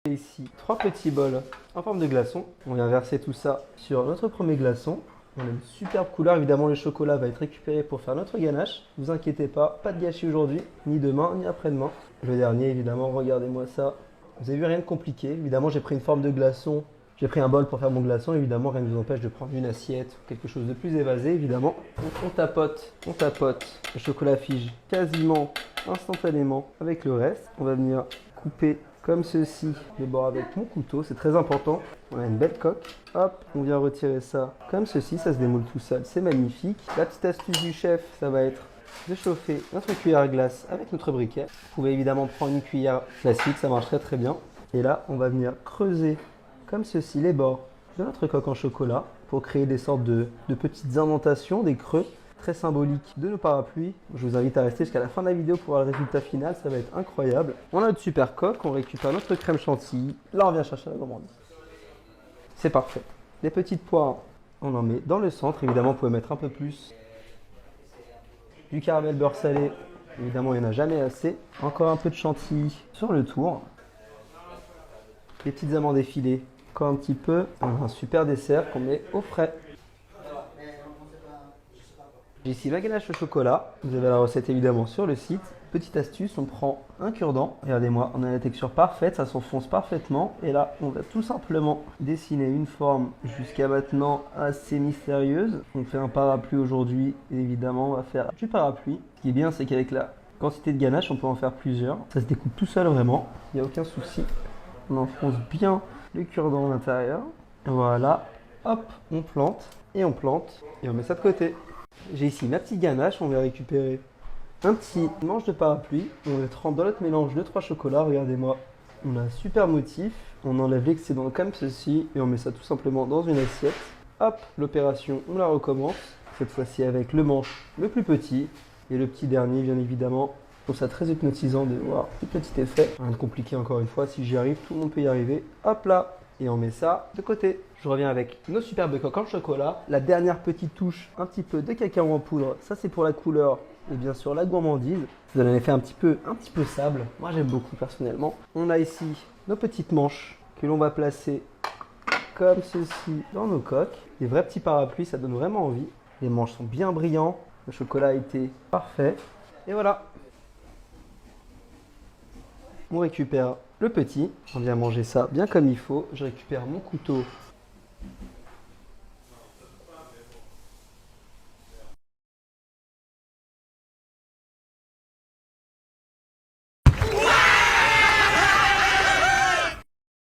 J'ai ici 3 petits bols en forme de glaçon. On vient verser tout ça sur notre premier glaçon. On a une superbe couleur, évidemment le chocolat va être récupéré pour faire notre ganache. Ne vous inquiétez pas de gâchis aujourd'hui, ni demain, ni après-demain. Le dernier, évidemment, regardez-moi ça. Vous avez vu, rien de compliqué. Évidemment, j'ai pris une forme de glaçon. J'ai pris un bol pour faire mon glaçon. Évidemment, rien ne vous empêche de prendre une assiette ou quelque chose de plus évasé, évidemment. Donc, on tapote. Le chocolat fige quasiment instantanément avec le reste. On va venir couper comme ceci les bords avec mon couteau. C'est très important. On a une belle coque. Hop, on vient retirer ça comme ceci. Ça se démoule tout seul. C'est magnifique. La petite astuce du chef, ça va être de chauffer notre cuillère à glace avec notre briquet. Vous pouvez évidemment prendre une cuillère classique, ça marche très bien. Et là, on va venir creuser comme ceci les bords de notre coque en chocolat pour créer des sortes de petites indentations, des creux très symboliques de nos parapluies. Je vous invite à rester jusqu'à la fin de la vidéo pour voir le résultat final, ça va être incroyable. On a notre super coque, on récupère notre crème chantilly. Là, on vient chercher la gourmandise. C'est parfait. Les petites poires, on en met dans le centre. Évidemment, vous pouvez mettre un peu plus. Du caramel beurre salé, évidemment il n'y en a jamais assez. Encore un peu de chantilly sur le tour. Les petites amandes effilées, encore un petit peu. On a un super dessert qu'on met au frais. J'ai ici la ganache au chocolat. Vous avez la recette évidemment sur le site. Petite astuce, on prend un cure-dent. Regardez-moi, on a la texture parfaite, ça s'enfonce parfaitement. Et là, on va tout simplement dessiner une forme jusqu'à maintenant assez mystérieuse. On fait un parapluie aujourd'hui et évidemment, on va faire du parapluie. Ce qui est bien, c'est qu'avec la quantité de ganache, on peut en faire plusieurs. Ça se découpe tout seul vraiment, il n'y a aucun souci. On enfonce bien le cure-dent à l'intérieur. Voilà, hop, on plante et on met ça de côté. J'ai ici ma petite ganache, on va récupérer un petit manche de parapluie, on le trempe dans notre mélange de 3 chocolats, regardez-moi, on a un super motif, on enlève l'excédent comme ceci et on met ça tout simplement dans une assiette. Hop, l'opération, on la recommence, cette fois-ci avec le manche le plus petit et le petit dernier bien évidemment. Je trouve ça très hypnotisant de voir ce petit effet. Rien de compliqué encore une fois, si j'y arrive, tout le monde peut y arriver. Hop là, et on met ça de côté. Je reviens avec nos superbes coques en chocolat. La dernière petite touche, un petit peu de cacao en poudre, ça c'est pour la couleur. Et bien sûr la gourmandise, ça donne un effet un petit peu sable. Moi j'aime beaucoup personnellement. On a ici nos petites manches que l'on va placer comme ceci dans nos coques. Des vrais petits parapluies, ça donne vraiment envie. Les manches sont bien brillants, le chocolat a été parfait. Et voilà. On récupère le petit, on vient manger ça bien comme il faut. Je récupère mon couteau